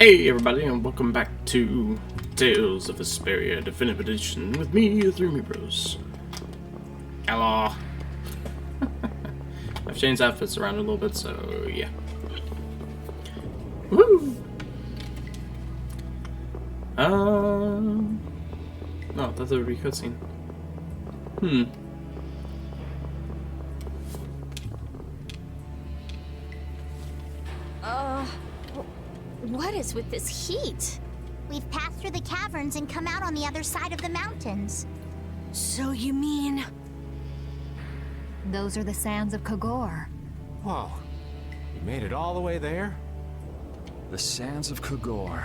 Hey everybody, and welcome back to Tales of Vesperia Definitive Edition with me, the Three Bros. Hello. I've changed outfits around a little bit, so yeah. Woo! No, I thought there would be a cutscene. What is with this heat? We've passed through the caverns and come out on the other side of the mountains. So you mean... Those are the sands of Kogorh. Whoa. You made it all the way there? The sands of Kogorh.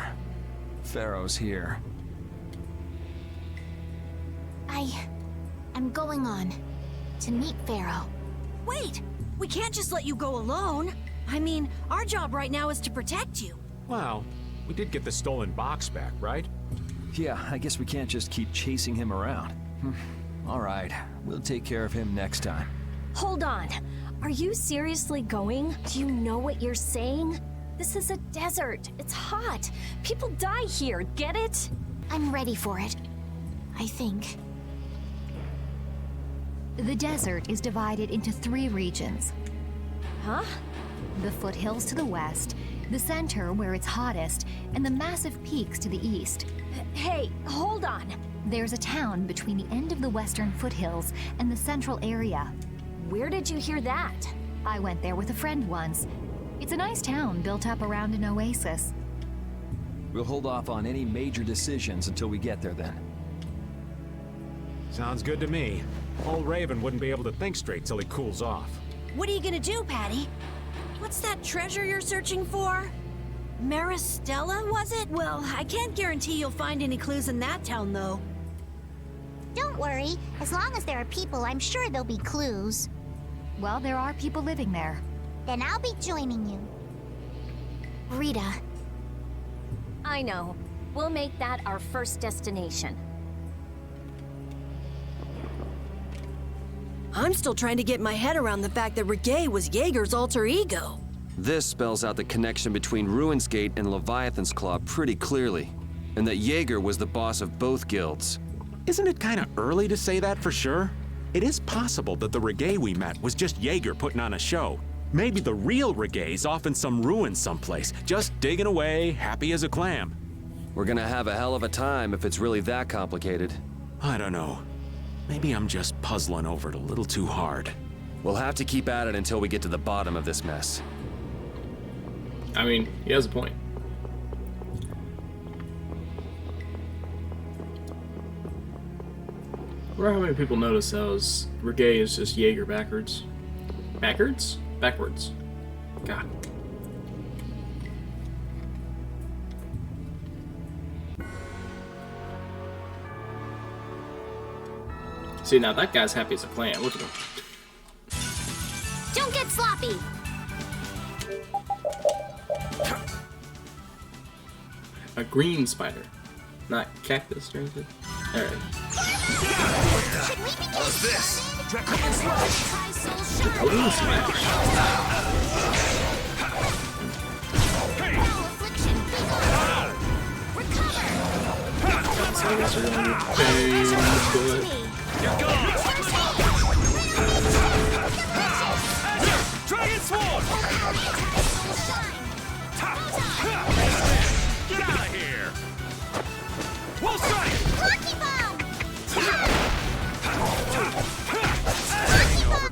Pharaoh's here. I'm going on to meet Pharaoh. Wait! We can't just let you go alone. I mean, our job right now is to protect you. Well, we did get the stolen box back, right? Yeah, I guess we can't just keep chasing him around. All right, we'll take care of him next time. Hold on. Are you seriously going? Do you know what you're saying? This is a desert. It's hot. People die here. Get it? I'm ready for it. I think. The desert is divided into 3 regions. Huh? The foothills to the west, the center where it's hottest, and the massive peaks to the east. Hey, hold on. There's a town between the end of the western foothills and the central area. Where did you hear that? I went there with a friend once. It's a nice town built up around an oasis. We'll hold off on any major decisions until we get there then. Sounds good to me. Old Raven wouldn't be able to think straight till he cools off. What are you gonna do, Patty? What's that treasure you're searching for? Maristella, was it? Well, I can't guarantee you'll find any clues in that town, though. Don't worry. As long as there are people, I'm sure there'll be clues. Well, there are people living there. Then I'll be joining you. Rita. I know. We'll make that our first destination. I'm still trying to get my head around the fact that Reggae was Jaeger's alter ego. This spells out the connection between Ruin's Gate and Leviathan's Claw pretty clearly, and that Jaeger was the boss of both guilds. Isn't it kind of early to say that for sure? It is possible that the Reggae we met was just Jaeger putting on a show. Maybe the real Reggae's off in some ruins someplace, just digging away, happy as a clam. We're gonna have a hell of a time if it's really that complicated. I don't know. Maybe I'm just puzzling over it a little too hard. We'll have to keep at it until we get to the bottom of this mess. I mean, he has a point. I wonder how many people notice how Reggae is just Jaeger backwards. Backwards? Backwards. God. See, now that guy's happy as a clam. Look at him. Don't get sloppy! A green spider. Not cactus or anything. Alright. Should we be getting What's this? started? Draconian Slash! Green smash. Foul affliction, vigor! Recover! So I guess we're gonna get paid on the butt. You're gone! Dragon Sword! Get out of here! We'll strike! Lucky bomb!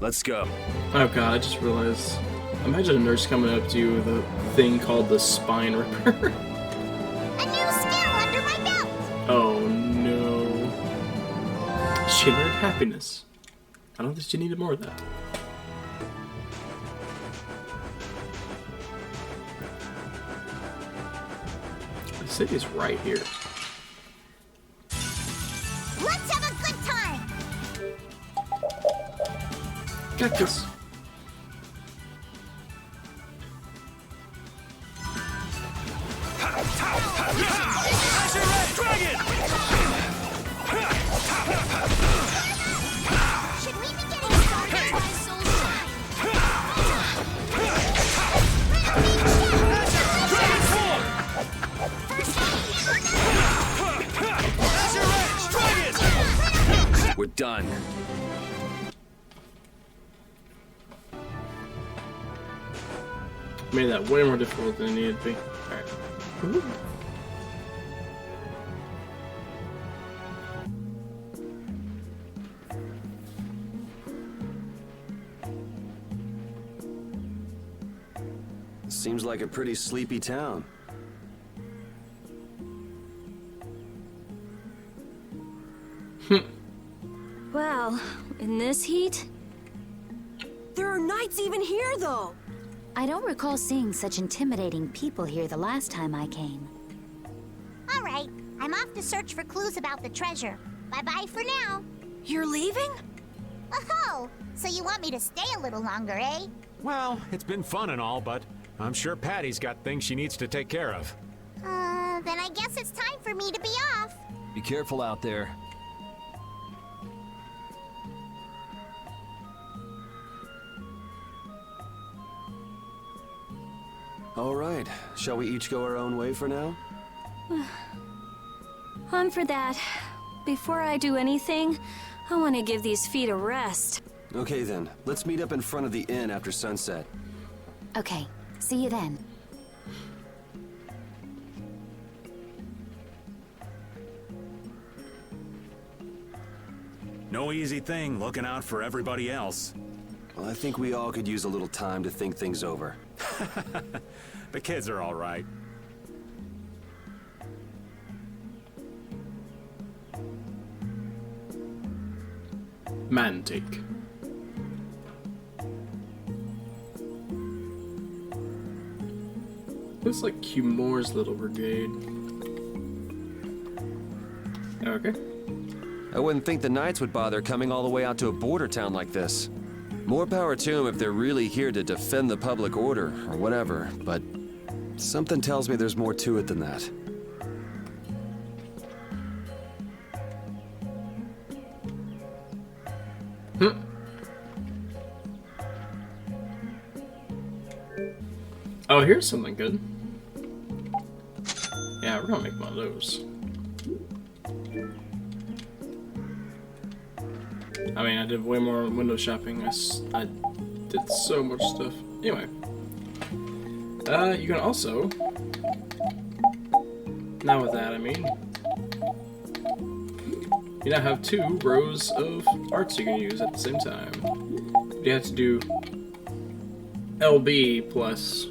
Let's go. Oh god, I just realized. Imagine a nurse coming up to you with a thing called the spine ripper. A new skill under my belt! Oh no. She learned happiness. I don't think she needed more of that. The city's right here. Let's have a good time! Cactus. Dragon! Should we be getting started? My soul shine! Dragon Sword! done. Made that way more difficult than it needed to be. Alright. Ooh. Seems like a pretty sleepy town. Well, in this heat? There are knights even here, though! I don't recall seeing such intimidating people here the last time I came. All right, I'm off to search for clues about the treasure. Bye-bye for now. You're leaving? Oh, so you want me to stay a little longer, eh? Well, it's been fun and all, but I'm sure Patty's got things she needs to take care of. Then I guess it's time for me to be off. Be careful out there. All right, shall we each go our own way for now? On for that. Before I do anything, I want to give these feet a rest. Okay then, let's meet up in front of the inn after sunset. Okay, see you then. No easy thing looking out for everybody else. Well, I think we all could use a little time to think things over. The kids are all right. Mantic. Looks like Cumor's little brigade. Okay. I wouldn't think the Knights would bother coming all the way out to a border town like this. More power to them if they're really here to defend the public order, or whatever, but something tells me there's more to it than that. Oh, here's something good. Yeah, we're gonna make one of those. I mean, I did way more window shopping. I did so much stuff. Anyway. You can also... Now with that, I mean... You now have 2 rows of arts you can use at the same time. You have to do... LB plus...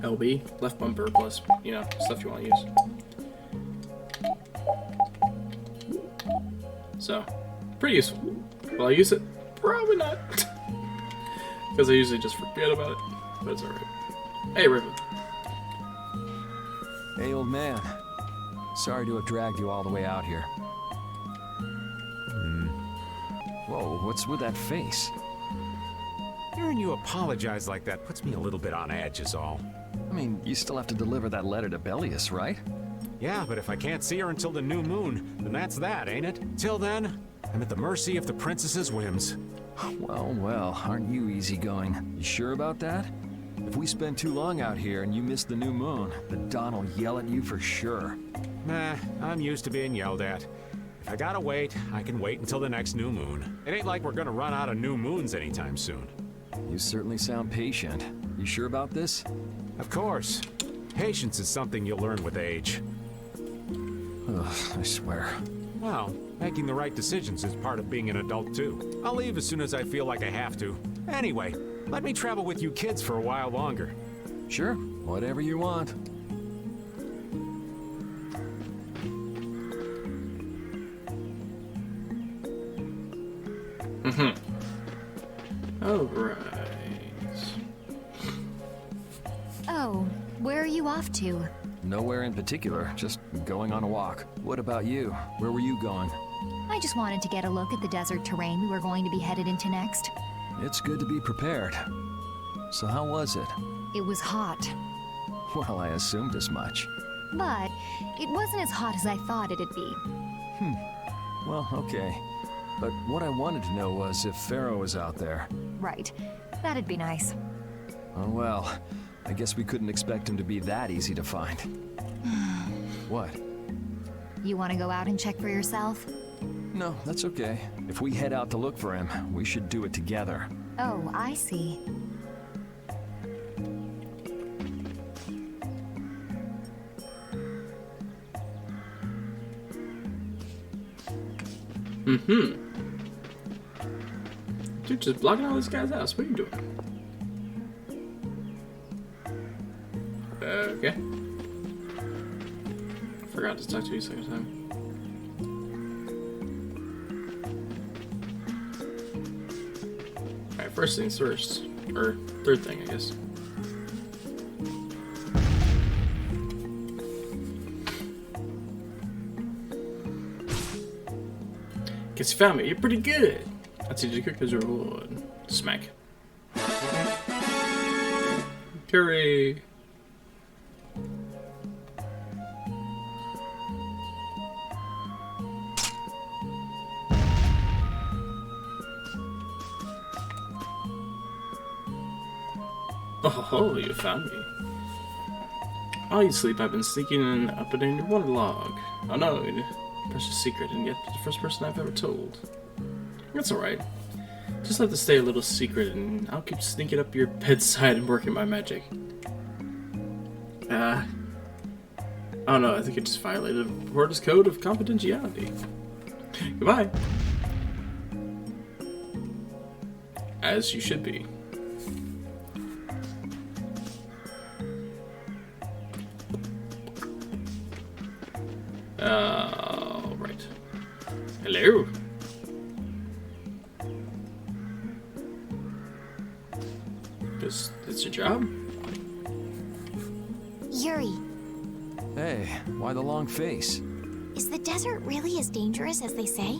LB? Left bumper plus, you know, stuff you want to use. So... Pretty useful. Will I use it? Probably not. Because I usually just forget about it. But it's alright. Hey, Riven. Hey, old man. Sorry to have dragged you all the way out here. Whoa, what's with that face? Hearing you apologize like that puts me a little bit on edge is all. I mean, you still have to deliver that letter to Bellius, right? Yeah, but if I can't see her until the new moon, then that's that, ain't it? Till then, I'm at the mercy of the princess's whims. Well, aren't you easygoing? You sure about that? If we spend too long out here and you miss the new moon, then Don will yell at you for sure. Nah, I'm used to being yelled at. If I gotta wait, I can wait until the next new moon. It ain't like we're gonna run out of new moons anytime soon. You certainly sound patient. You sure about this? Of course. Patience is something you'll learn with age. Ugh, I swear. Well, making the right decisions is part of being an adult too. I'll leave as soon as I feel like I have to. Anyway, let me travel with you kids for a while longer. Sure, whatever you want. Alright. Oh, where are you off to? Nowhere in particular, just going on a walk. What about you? Where were you going? I just wanted to get a look at the desert terrain we were going to be headed into next. It's good to be prepared. So how was it? It was hot, Well, I assumed as much. but it wasn't as hot as I thought it'd be. Well, okay. But what I wanted to know was if Pharaoh was out there. Right. That'd be nice. Oh well, I guess we couldn't expect him to be that easy to find. What? You want to go out and check for yourself? No, that's okay. If we head out to look for him, we should do it together. Oh, I see. Mm-hmm. Dude, just blocking all this guy's ass. What are you doing? Okay. Forgot to talk to you a second time. Alright, first things first. Or third thing, I guess. Guess you found me. You're pretty good. I'd say you cook as a reward. Smack. Curry. Oh, you found me. While you sleep, I've been sneaking in up and in your water log. Oh no, precious secret, and yet the first person I've ever told. That's alright. Just let this stay a little secret, and I'll keep sneaking up your bedside and working my magic. I don't know, I think it just violated Porta's code of confidentiality. Goodbye. As you should be. Right. Hello. Because it's your job? Yuri, Hey, why the long face? is the desert really as dangerous as they say?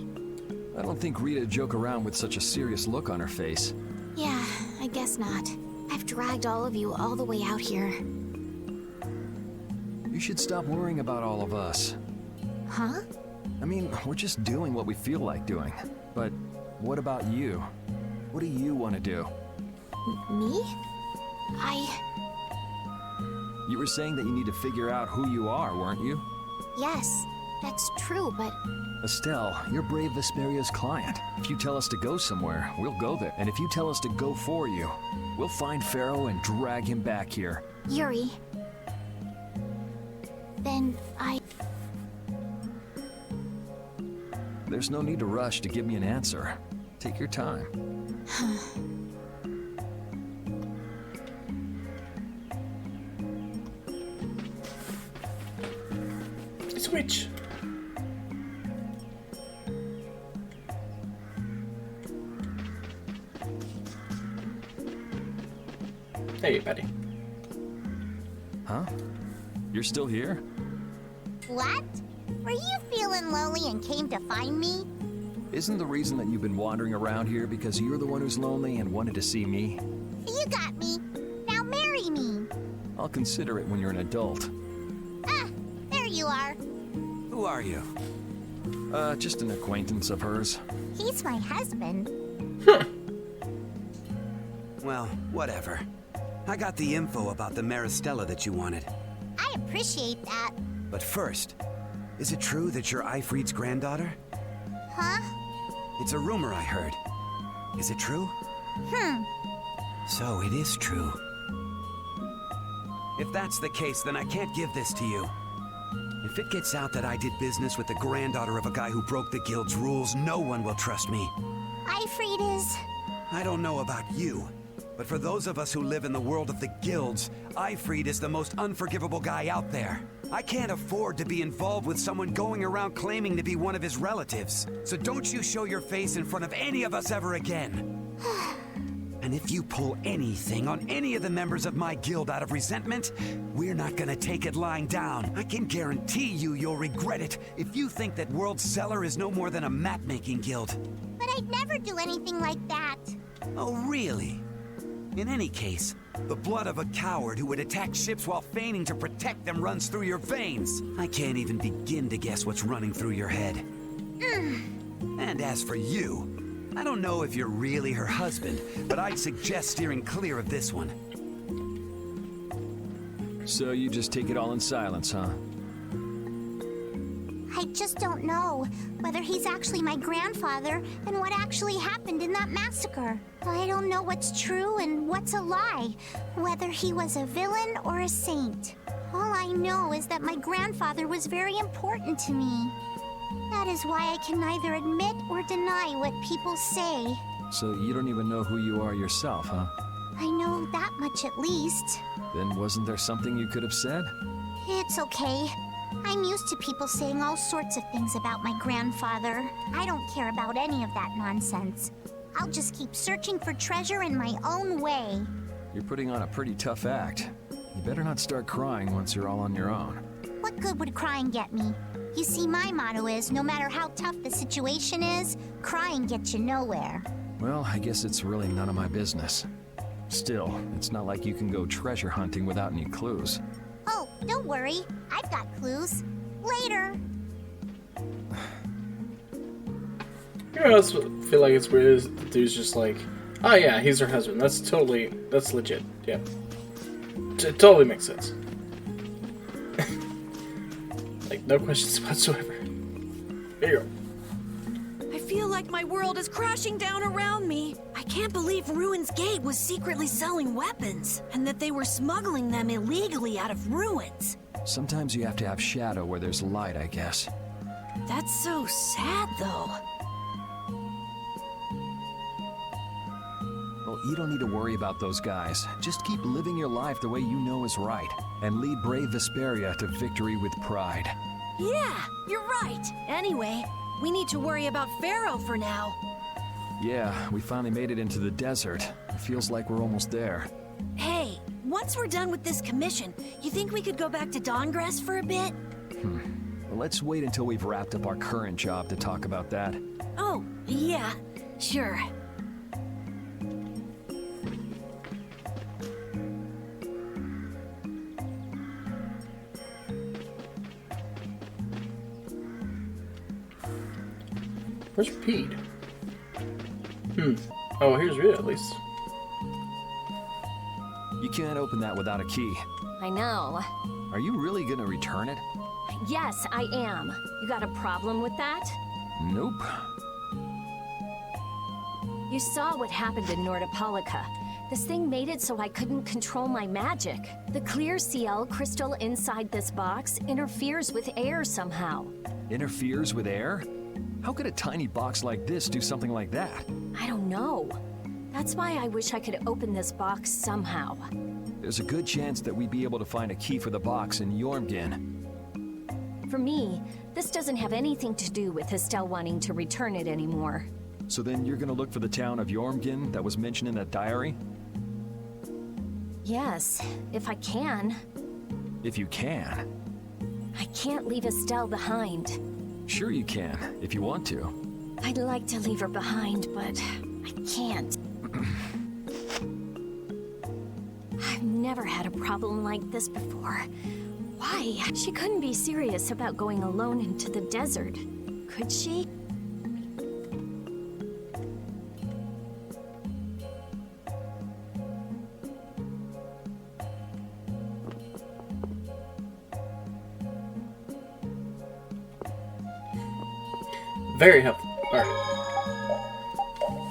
I don't think Rita joke around with such a serious look on her face. Yeah, I guess not. I've dragged all of you all the way out here. You should stop worrying about all of us. Huh? I mean, we're just doing what we feel like doing. But what about you? What do you want to do? Me? You were saying that you need to figure out who you are, weren't you? Yes, that's true, but Estelle, you're Brave Vesperia's client. If you tell us to go somewhere, we'll go there. And if you tell us to go for you, we'll find Pharaoh and drag him back here. Yuri. Then There's no need to rush to give me an answer. Take your time. Switch. Hey, buddy. Huh? You're still here? What? Were you feeling lonely and came to find me? Isn't the reason that you've been wandering around here because you're the one who's lonely and wanted to see me? You got me. Now marry me. I'll consider it when you're an adult. Ah, there you are. Who are you? Just an acquaintance of hers. He's my husband. Well, whatever. I got the info about the Maristella that you wanted. I appreciate that. But first, is it true that you're Eifried's granddaughter? Huh? It's a rumor I heard. Is it true? So it is true. If that's the case, then I can't give this to you. If it gets out that I did business with the granddaughter of a guy who broke the guild's rules, no one will trust me. Eifried is... I don't know about you, but for those of us who live in the world of the guilds, Eifried is the most unforgivable guy out there. I can't afford to be involved with someone going around claiming to be one of his relatives. So don't you show your face in front of any of us ever again. And if you pull anything on any of the members of my guild out of resentment, we're not gonna take it lying down. I can guarantee you'll regret it if you think that World Cellar is no more than a map-making guild. But I'd never do anything like that. Oh, really? In any case, the blood of a coward who would attack ships while feigning to protect them runs through your veins. I can't even begin to guess what's running through your head. And as for you, I don't know if you're really her husband, but I'd suggest steering clear of this one. So you just take it all in silence, huh? I just don't know whether he's actually my grandfather and what actually happened in that massacre. I don't know what's true and what's a lie, whether he was a villain or a saint. All I know is that my grandfather was very important to me. That is why I can neither admit or deny what people say. So you don't even know who you are yourself, huh? I know that much at least. Then wasn't there something you could have said? It's okay. I'm used to people saying all sorts of things about my grandfather. I don't care about any of that nonsense. I'll just keep searching for treasure in my own way. You're putting on a pretty tough act. You better not start crying once you're all on your own. What good would crying get me? You see, my motto is, no matter how tough the situation is, crying gets you nowhere. Well, I guess it's really none of my business. Still, it's not like you can go treasure hunting without any clues. Oh, don't worry. I've got clues. Later. You know, I feel like it's weird. The dude's just like, oh yeah, he's her husband. That's legit. Yeah. It totally makes sense. Like, no questions whatsoever. Here you go. I feel like my world is crashing down around me. I can't believe Ruin's Gate was secretly selling weapons, and that they were smuggling them illegally out of ruins. Sometimes you have to have shadow where there's light, I guess. That's so sad, though. Well, you don't need to worry about those guys. Just keep living your life the way you know is right, and lead brave Vesperia to victory with pride. Yeah, you're right. Anyway, we need to worry about Pharaoh for now. Yeah, we finally made it into the desert. It feels like we're almost there. Hey, once we're done with this commission, you think we could go back to Dawngrass for a bit? Well, let's wait until we've wrapped up our current job to talk about that. Oh, yeah, sure. Where's Reed? Oh, here's Rita at least. You can't open that without a key. I know. Are you really gonna return it? Yes, I am. You got a problem with that? Nope. You saw what happened in Nordopolica. This thing made it so I couldn't control my magic. The clear CL crystal inside this box interferes with air somehow. Interferes with air? How could a tiny box like this do something like that? I don't know. That's why I wish I could open this box somehow. There's a good chance that we'd be able to find a key for the box in Jormungand. For me, this doesn't have anything to do with Estelle wanting to return it anymore. So then you're gonna look for the town of Jormungand that was mentioned in that diary? Yes, if I can. If you can. I can't leave Estelle behind. Sure you can, if you want to. I'd like to leave her behind, but I can't. I've never had a problem like this before. Why? She couldn't be serious about going alone into the desert, could she? Very helpful. Alright.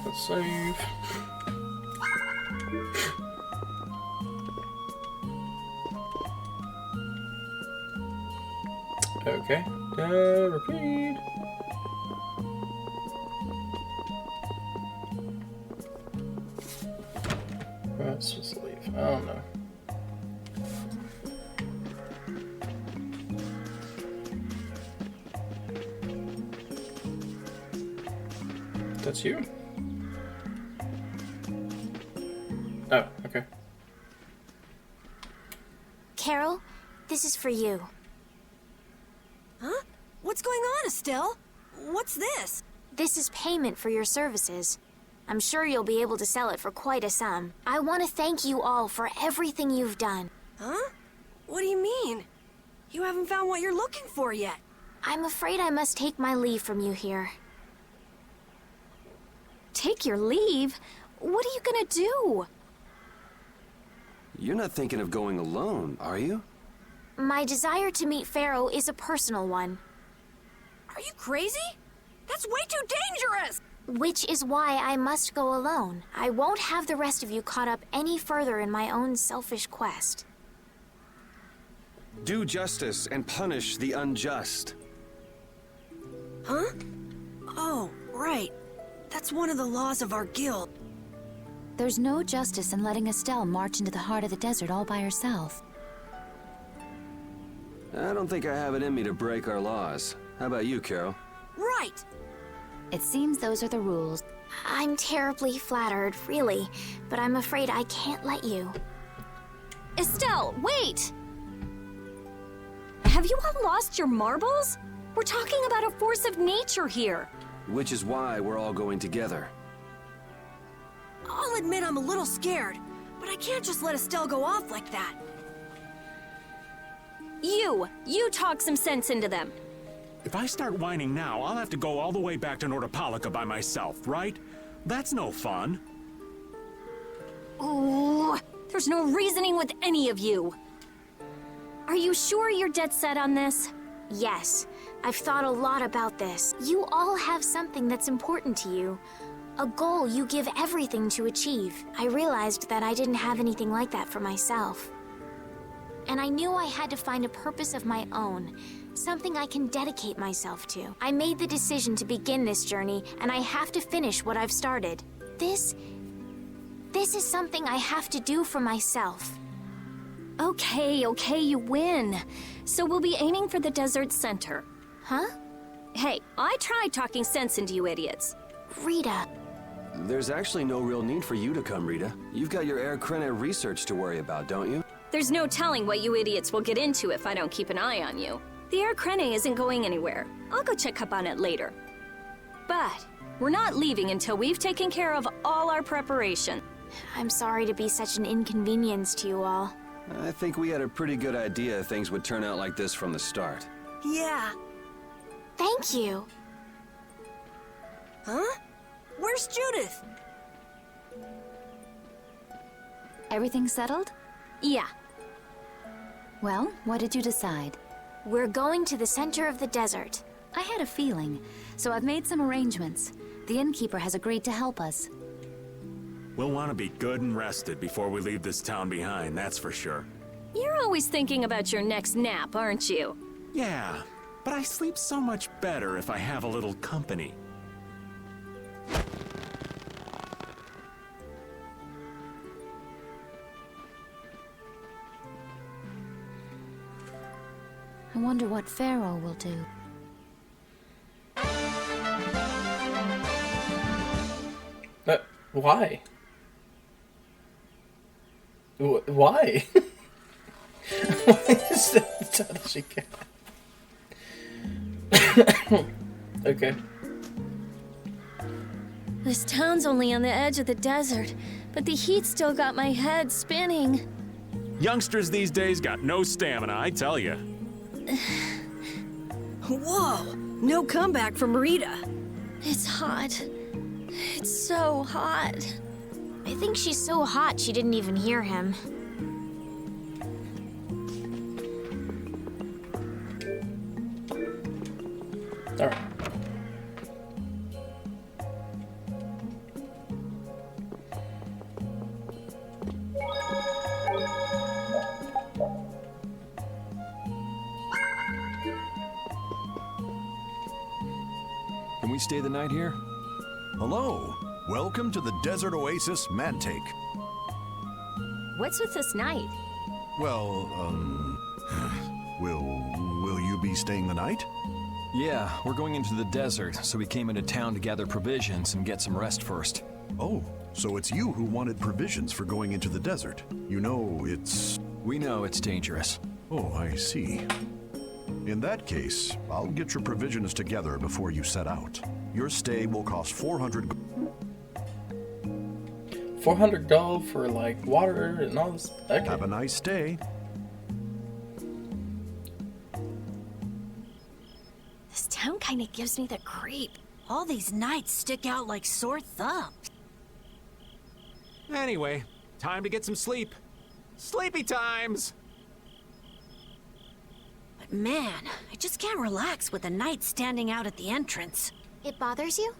Let's save. Okay. Repeat. Right, supposed to leave. I don't know. That's you? Oh, okay. Carol, this is for you. Huh? What's going on, Estelle? What's this? This is payment for your services. I'm sure you'll be able to sell it for quite a sum. I want to thank you all for everything you've done. Huh? What do you mean? You haven't found what you're looking for yet. I'm afraid I must take my leave from you here. Take your leave? What are you gonna do? You're not thinking of going alone, are you? My desire to meet Pharaoh is a personal one. Are you crazy? That's way too dangerous! Which is why I must go alone. I won't have the rest of you caught up any further in my own selfish quest. Do justice and punish the unjust. Huh? Oh, right. That's one of the laws of our guild. There's no justice in letting Estelle march into the heart of the desert all by herself. I don't think I have it in me to break our laws. How about you, Carol? Right! It seems those are the rules. I'm terribly flattered, really, but I'm afraid I can't let you. Estelle, wait! Have you all lost your marbles? We're talking about a force of nature here. Which is why we're all going together. I'll admit I'm a little scared, but I can't just let Estelle go off like that. You talk some sense into them. If I start whining now, I'll have to go all the way back to Nordopolica by myself, right? That's no fun. Oh, there's no reasoning with any of you. Are you sure you're dead set on this? Yes, I've thought a lot about this. You all have something that's important to you. A goal you give everything to achieve. I realized that I didn't have anything like that for myself. And I knew I had to find a purpose of my own, something I can dedicate myself to. I made the decision to begin this journey, and I have to finish what I've started. This is something I have to do for myself. Okay, you win. So we'll be aiming for the desert center. Huh? Hey, I tried talking sense into you idiots. Rita. There's actually no real need for you to come, Rita. You've got your Air Krene research to worry about, don't you? There's no telling what you idiots will get into if I don't keep an eye on you. The Air Krene isn't going anywhere. I'll go check up on it later. But we're not leaving until we've taken care of all our preparation. I'm sorry to be such an inconvenience to you all. I think we had a pretty good idea things would turn out like this from the start. Yeah. Thank you. Huh? Where's Judith? Everything settled? Yeah. Well, what did you decide? We're going to the center of the desert. I had a feeling, so I've made some arrangements. The innkeeper has agreed to help us. We'll want to be good and rested before we leave this town behind, that's for sure. You're always thinking about your next nap, aren't you? Yeah, but I sleep so much better if I have a little company. I wonder what Pharaoh will do. Why? Why? Why is that the title she got? Okay. This town's only on the edge of the desert, but the heat still got my head spinning. Youngsters these days got no stamina, I tell you. Whoa! No comeback from Rita. It's hot. It's so hot. I think she's so hot she didn't even hear him. All right. Can we stay the night here? Hello. Welcome to the Desert Oasis Mantake. What's with this night? Well, will you be staying the night? Yeah, we're going into the desert, so we came into town to gather provisions and get some rest first. Oh, so it's you who wanted provisions for going into the desert. You know, it's... We know it's dangerous. Oh, I see. In that case, I'll get your provisions together before you set out. Your stay will cost 400 $400 for like water and all this. Okay. Have a nice day. This town kind of gives me the creep. All these nights stick out like sore thumbs. Anyway, time to get some sleep. Sleepy times! But man, I just can't relax with the knights standing out at the entrance. It bothers you?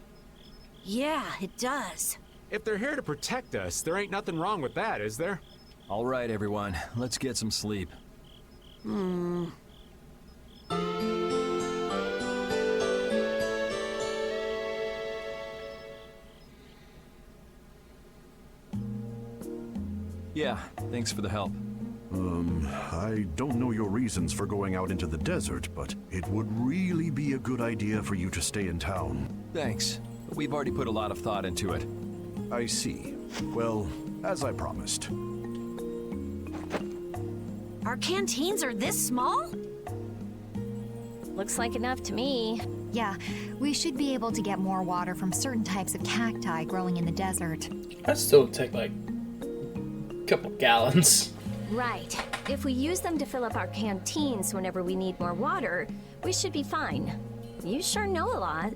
Yeah, it does. If they're here to protect us, there ain't nothing wrong with that, is there? All right, everyone. Let's get some sleep. Yeah, thanks for the help. I don't know your reasons for going out into the desert, but it would really be a good idea for you to stay in town. Thanks. But we've already put a lot of thought into it. I see. Well, as I promised. Our canteens are this small? Looks like enough to me. Yeah, we should be able to get more water from certain types of cacti growing in the desert. That still take like a couple gallons. Right. If we use them to fill up our canteens whenever we need more water, we should be fine. You sure know a lot.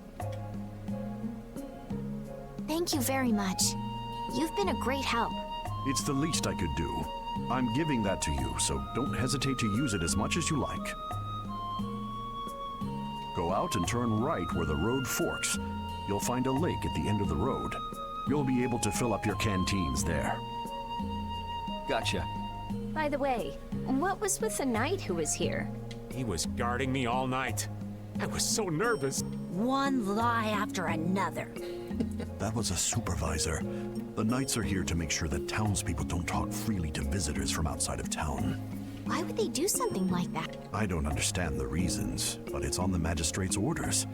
Thank you very much. You've been a great help. It's the least I could do. I'm giving that to you, so don't hesitate to use it as much as you like. Go out and turn right where the road forks. You'll find a lake at the end of the road. You'll be able to fill up your canteens there. Gotcha. By the way, what was with the knight who was here? He was guarding me all night. I was so nervous. One lie after another. That was a supervisor. The knights are here to make sure that townspeople don't talk freely to visitors from outside of town. Why would they do something like that? I don't understand the reasons, but it's on the magistrate's orders.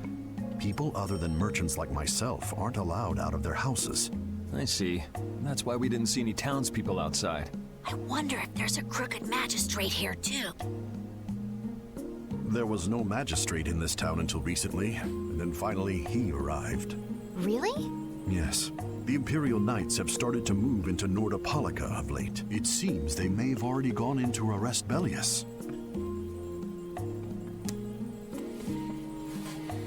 People other than merchants like myself aren't allowed out of their houses. I see. That's why we didn't see any townspeople outside. I wonder if there's a crooked magistrate here too. There was no magistrate in this town until recently, and then finally he arrived. Really? Yes. The Imperial Knights have started to move into Nordopolica of late. It seems they may have already gone in to arrest Bellius.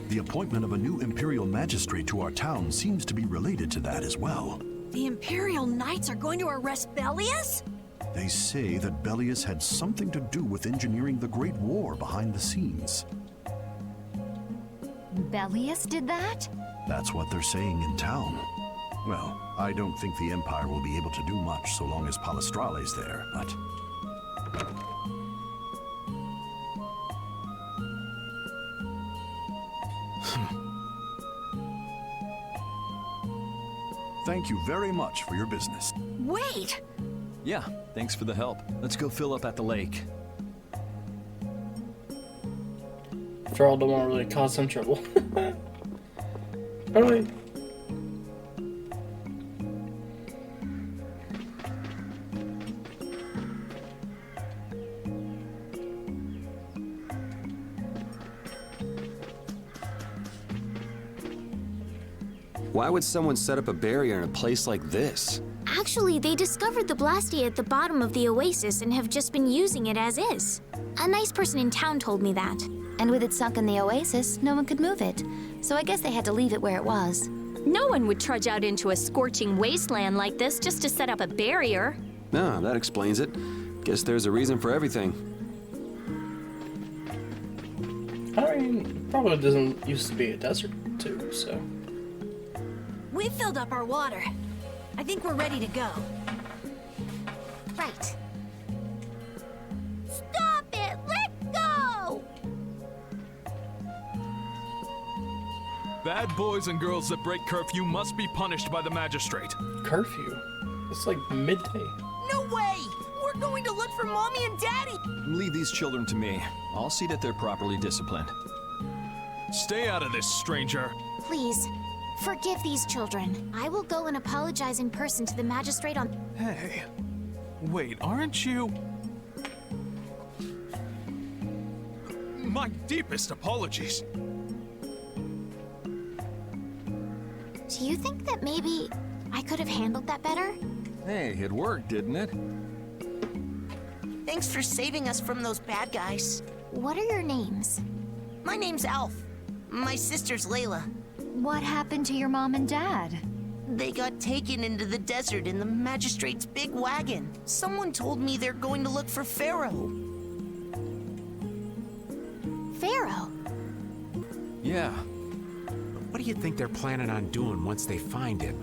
The appointment of a new Imperial Magistrate to our town seems to be related to that as well. The Imperial Knights are going to arrest Bellius? They say that Bellius had something to do with engineering the Great War behind the scenes. Bellius did that? That's what they're saying in town. Well, I don't think the Empire will be able to do much so long as Palestrale's there, but... Thank you very much for your business. Wait! Yeah, thanks for the help. Let's go fill up at the lake. Feral don't want to really cause some trouble. Alright. Why would someone set up a barrier in a place like this? Actually, they discovered the Blastia at the bottom of the oasis and have just been using it as is. A nice person in town told me that. And with it sunk in the oasis, no one could move it. So I guess they had to leave it where it was. No one would trudge out into a scorching wasteland like this just to set up a barrier. Ah, that explains it. Guess there's a reason for everything. I mean, probably doesn't used to be a desert too, so. We've filled up our water. I think we're ready to go. Right. Stop it! Let go! Bad boys and girls that break curfew must be punished by the magistrate. Curfew? It's like midday. No way! We're going to look for Mommy and Daddy! Leave these children to me. I'll see that they're properly disciplined. Stay out of this, stranger. Please, forgive these children. I will go and apologize in person to the magistrate on... Hey, wait, aren't you... My deepest apologies. Do you think that maybe I could have handled that better? Hey, it worked, didn't it? Thanks for saving us from those bad guys. What are your names? My name's Alf. My sister's Layla. What happened to your mom and dad? They got taken into the desert in the magistrate's big wagon. Someone told me they're going to look for Pharaoh. Yeah. What do you think they're planning on doing once they find him?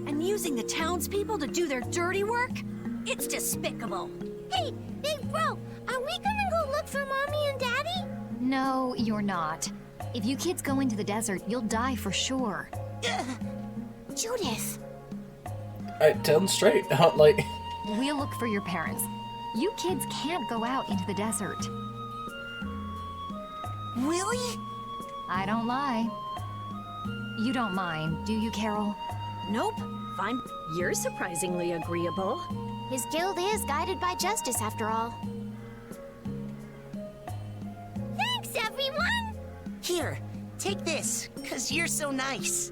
And using the townspeople to do their dirty work? It's despicable. Hey, bro, are we gonna go look for Mommy and Daddy? No, you're not. If you kids go into the desert, you'll die for sure. Judith. Tell them straight. Like... We'll look for your parents. You kids can't go out into the desert. Really? I don't lie. You don't mind, do you, Carol? Nope. Fine. You're surprisingly agreeable. His guild is guided by justice, after all. Thanks, everyone! Here, take this, 'cause you're so nice.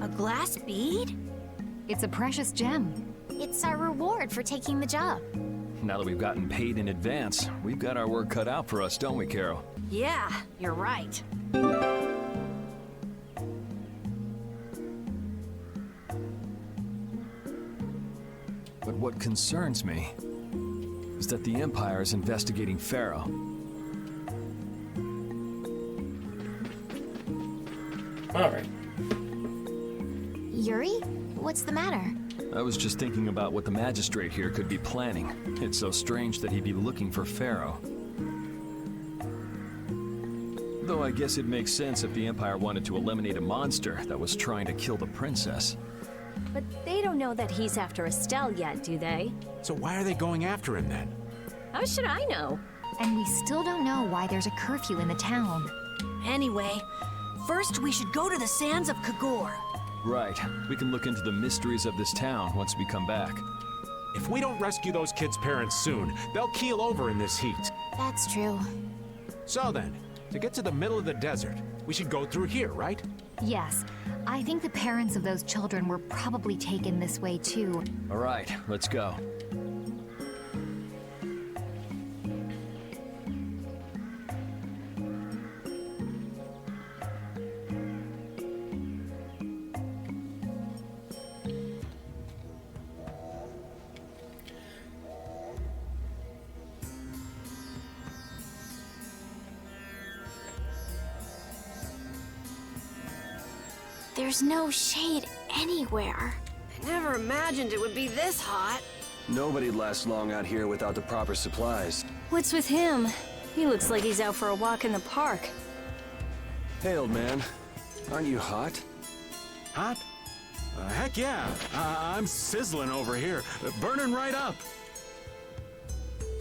A glass bead? It's a precious gem. It's our reward for taking the job. Now that we've gotten paid in advance, we've got our work cut out for us, don't we, Carol? Yeah, you're right. But what concerns me is that the Empire is investigating Pharaoh. Alright. Yuri? What's the matter? I was just thinking about what the magistrate here could be planning. It's so strange that he'd be looking for Pharaoh. Though I guess it makes sense if the Empire wanted to eliminate a monster that was trying to kill the princess. But they don't know that he's after Estelle yet, do they? So why are they going after him then? How should I know? And we still don't know why there's a curfew in the town. Anyway, first we should go to the sands of Kogorh. Right. We can look into the mysteries of this town once we come back. If we don't rescue those kids' parents soon, they'll keel over in this heat. That's true. So then, to get to the middle of the desert, we should go through here, right? Yes, I think the parents of those children were probably taken this way too. All right, let's go. There's no shade anywhere. I never imagined it would be this hot. Nobody'd last long out here without the proper supplies. What's with him? He looks like he's out for a walk in the park. Hey, old man. Aren't you hot? Hot? Heck yeah. I'm sizzling over here. Burning right up.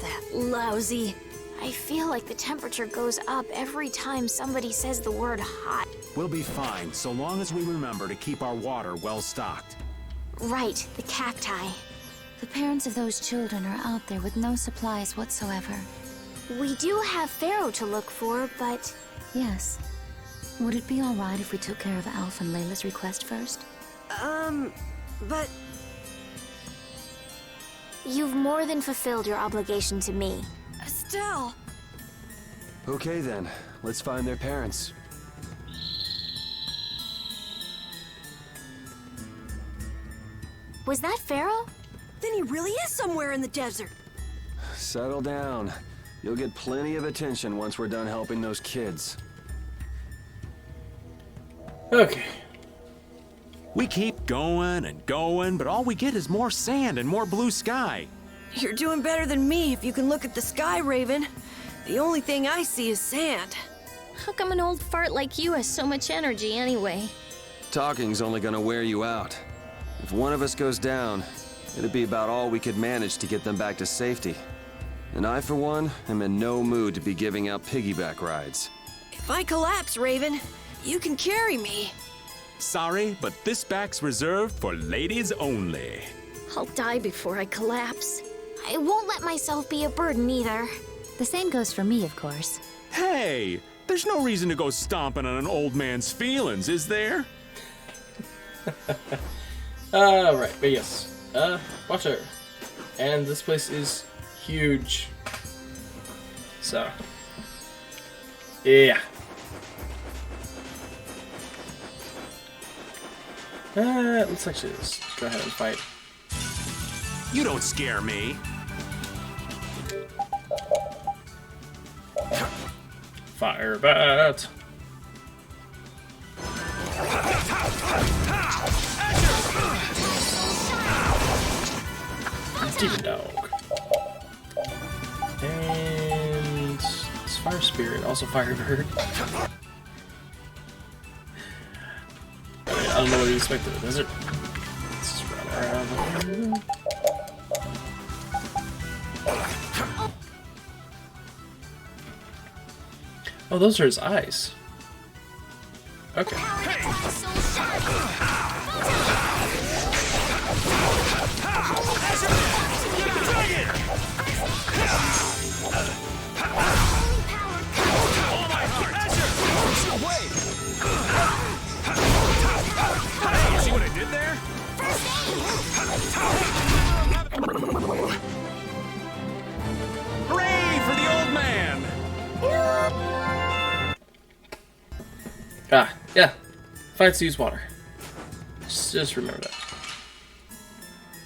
That lousy. I feel like the temperature goes up every time somebody says the word hot. We'll be fine, so long as we remember to keep our water well stocked. Right, the cacti. The parents of those children are out there with no supplies whatsoever. We do have Pharaoh to look for, but... Yes. Would it be all right if we took care of Alf and Layla's request first? But... You've more than fulfilled your obligation to me. Estelle! Okay then, let's find their parents. Was that Pharaoh? Then he really is somewhere in the desert. Settle down. You'll get plenty of attention once we're done helping those kids. Okay. We keep going and going, but all we get is more sand and more blue sky. You're doing better than me if you can look at the sky, Raven. The only thing I see is sand. How come an old fart like you has so much energy anyway? Talking's only gonna wear you out. If one of us goes down, it'd be about all we could manage to get them back to safety. And I, for one, am in no mood to be giving out piggyback rides. If I collapse, Raven, you can carry me. Sorry, but this back's reserved for ladies only. I'll die before I collapse. I won't let myself be a burden either. The same goes for me, of course. Hey, there's no reason to go stomping on an old man's feelings, is there? Right, but yes. Watch out. And this place is huge. So. Yeah. Let's actually just go ahead and fight. You don't scare me. Fire bat. Demon dog. And it's fire spirit, also firebird. I don't know what you expect of the desert. Let's just run around. Oh, those are his eyes. Okay. Hey, you see what I did there? Hooray for the old man! Ah, yeah. Fights use water. Just remember that.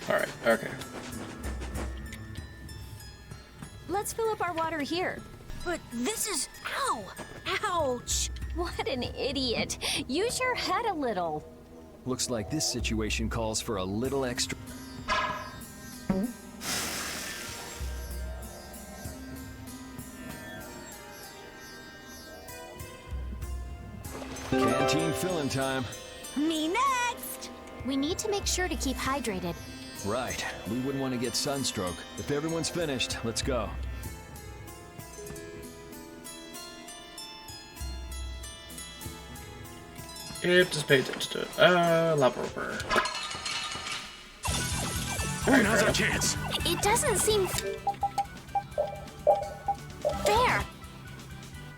Alright, okay. Let's fill up our water here. But this is... Ow! Ouch! What an idiot. Use your head a little. Looks like this situation calls for a little extra. Canteen filling time. Me next! We need to make sure to keep hydrated. Right. We wouldn't want to get sunstroke. If everyone's finished, let's go. Yep, just pay attention to it. Lava roper. Alright, now's our chance. It doesn't seem fair.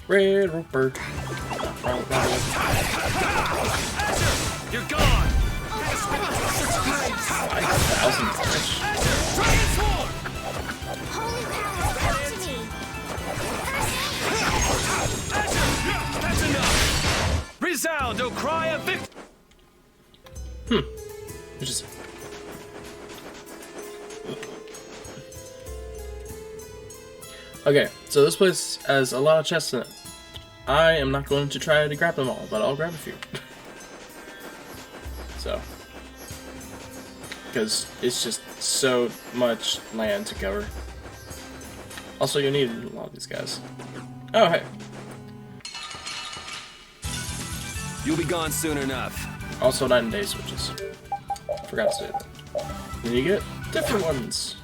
Red roper. You're gone! 5,000 damage. Holy power, come to me! That's enough! Resound, O cry of victory! Interesting. Okay, so this place has a lot of chests in it. I am not going to try to grab them all, but I'll grab a few. So. Because it's just so much land to cover. Also, you need a lot of these guys. Oh, hey. You'll be gone soon enough. Also, night and day switches. Forgot to say that. Then you get different ones.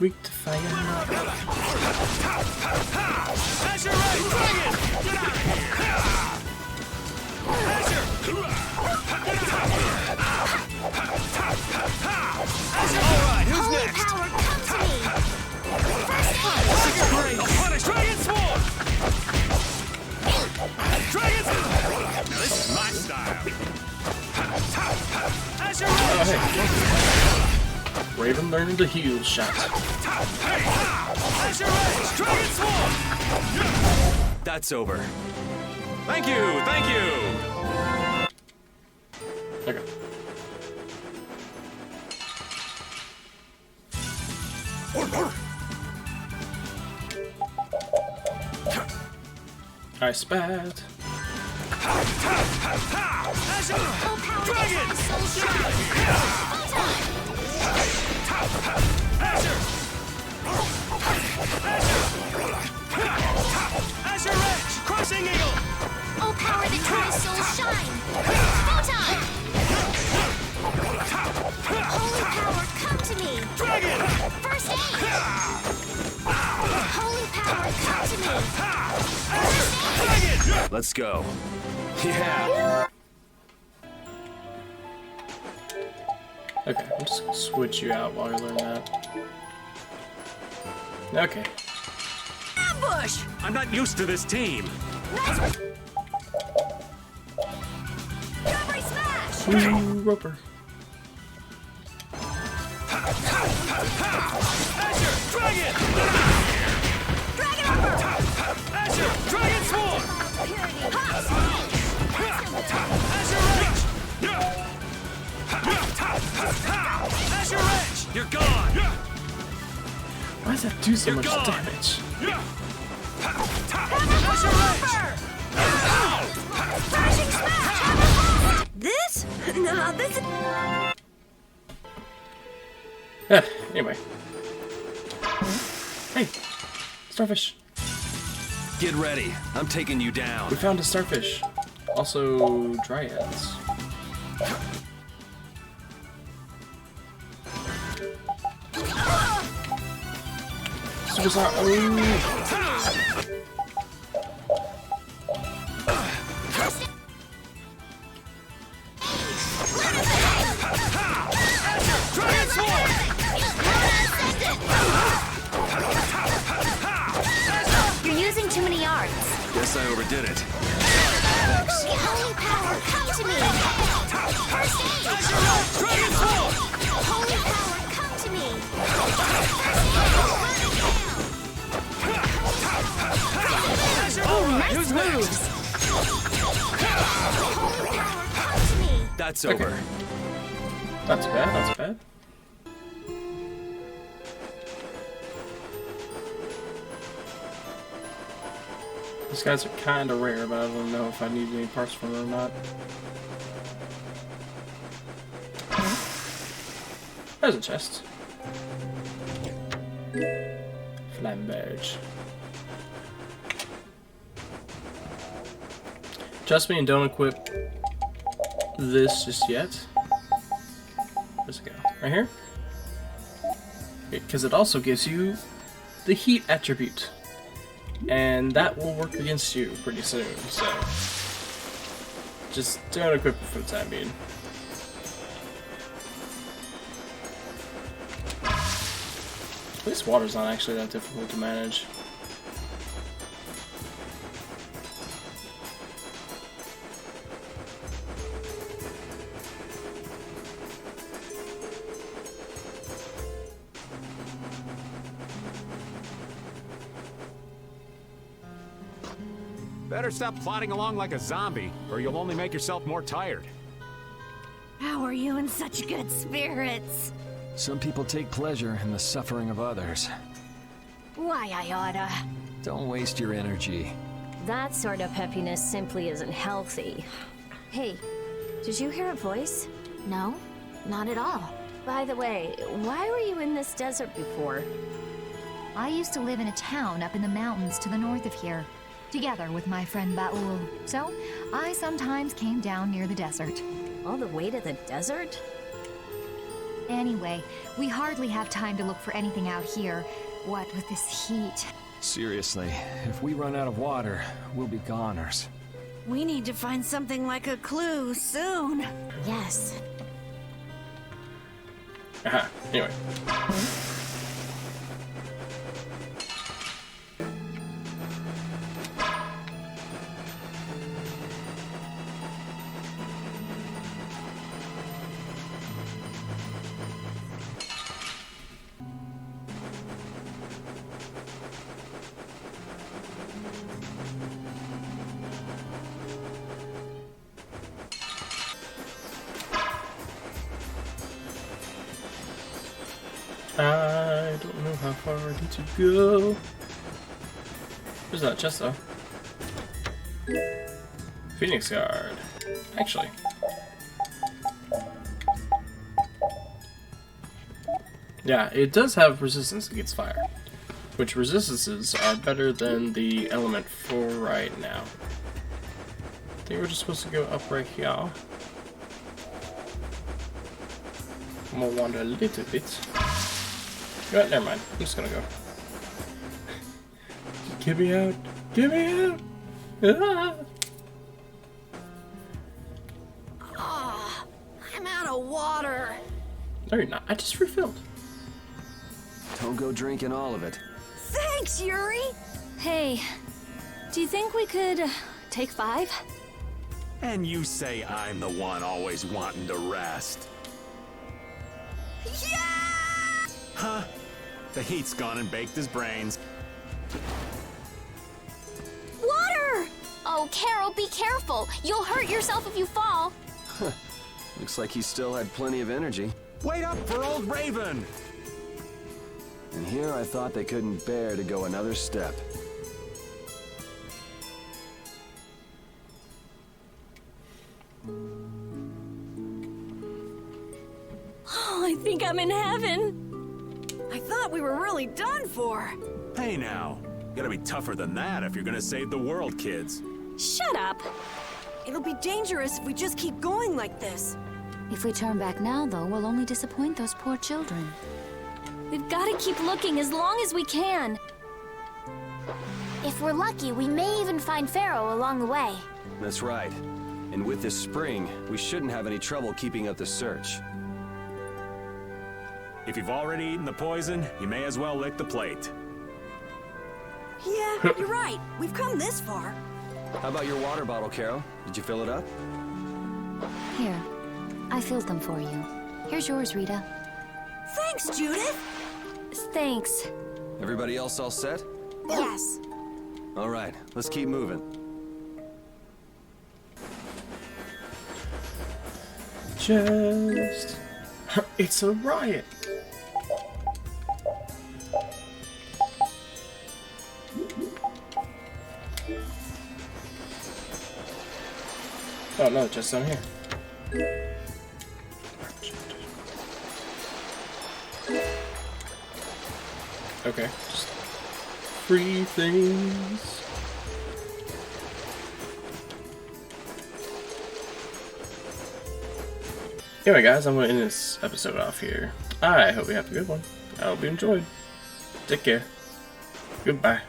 Weak to fire. That's your right! Bring it! Get out of here! Alright, who's Holy next? power, come to me! Sugar Brain! Punish! Dragon Swarm! Dragon Swarm! Now this is my style! That's your right! Oh, hey. Raven learning the heal shot. That's your right! Dragon Swarm! That's over. Thank you, thank you! Okay. I spat. Dragon! Azure Edge! Crushing Eagle! Oh, power that tries soul shine! Photon! Holy power, come to me! Dragon! First aid! Holy power, come to me! First aid! Let's go. Yeah. Okay, I'm just gonna switch you out while you learn that. Okay. Ambush! I'm not used to this team. Jumpery smash! Ooh, roper. Azure! Dragon! Dragon Upper! Azure! Dragon Swarm! Azure Edge! Azure Edge! You're gone! Why does that do so much gone. damage? This? No, this is... Anyway. Hey! Starfish! Get ready. I'm taking you down. We found a starfish. Also, dryads. Superstar. Oh! You're using too many arts. Guess I overdid it. Holy power, come to me! First aid! Holy power, come to me! Oh, nice moves! Holy power, come to me! That's over. That's bad, that's bad. These guys are kinda rare, but I don't know if I need any parts from them or not. There's a chest. Flamberge. Trust me and don't equip this just yet. Where's it go? Right here? Because it also gives you the heat attribute. And that will work against you pretty soon, so just don't equip it for the time being. This water's not actually that difficult to manage. Better stop plodding along like a zombie, or you'll only make yourself more tired. How are you in such good spirits? Some people take pleasure in the suffering of others. Why, I oughta. Don't waste your energy. That sort of peppiness simply isn't healthy. Hey, did you hear a voice? No, not at all. By the way, why were you in this desert before? I used to live in a town up in the mountains to the north of here, together with my friend Baul. So, I sometimes came down near the desert. All the way to the desert? Anyway, we hardly have time to look for anything out here. What with this heat? Seriously, if we run out of water, we'll be goners. We need to find something like a clue soon. Yes. Aha, anyway. I don't know how far I need to go. There's that chest though. Phoenix Guard. Actually. Yeah, it does have resistance against fire. Which resistances are better than the element for right now. I think we're just supposed to go up right here. I'm gonna wander a little bit. Right, never mind. I'm just gonna go. Get me out! Get me out! Ah! Ah, I'm out of water. No, you're not. I just refilled. Don't go drinking all of it. Thanks, Yuri. Hey, do you think we could take 5? And you say I'm the one always wanting to rest. Yeah! Huh? The heat's gone and baked his brains. Water! Oh, Carol, be careful. You'll hurt yourself if you fall. Looks like he still had plenty of energy. Wait up for old Raven! And here I thought they couldn't bear to go another step. I'm in heaven. I thought we were really done for. Hey now, you gotta be tougher than that if you're gonna save the world, kids. Shut up. It'll be dangerous if we just keep going like this. If we turn back now, though, we'll only disappoint those poor children. We've got to keep looking as long as we can. If we're lucky, we may even find Pharaoh along the way. That's right. And with this spring, we shouldn't have any trouble keeping up the search. If you've already eaten the poison, you may as well lick the plate. Yeah, you're right. We've come this far. How about your water bottle, Carol? Did you fill it up? Here, I filled them for you. Here's yours, Rita. Thanks, Judith. Thanks. Everybody else all set? Yes. All right, let's keep moving. Just... It's a riot. Oh no, just down here. Okay, just free things. Anyway guys, I'm going to end this episode off here. I hope you have a good one. I hope you enjoyed. Take care. Goodbye.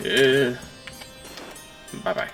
Yeah. Bye-bye.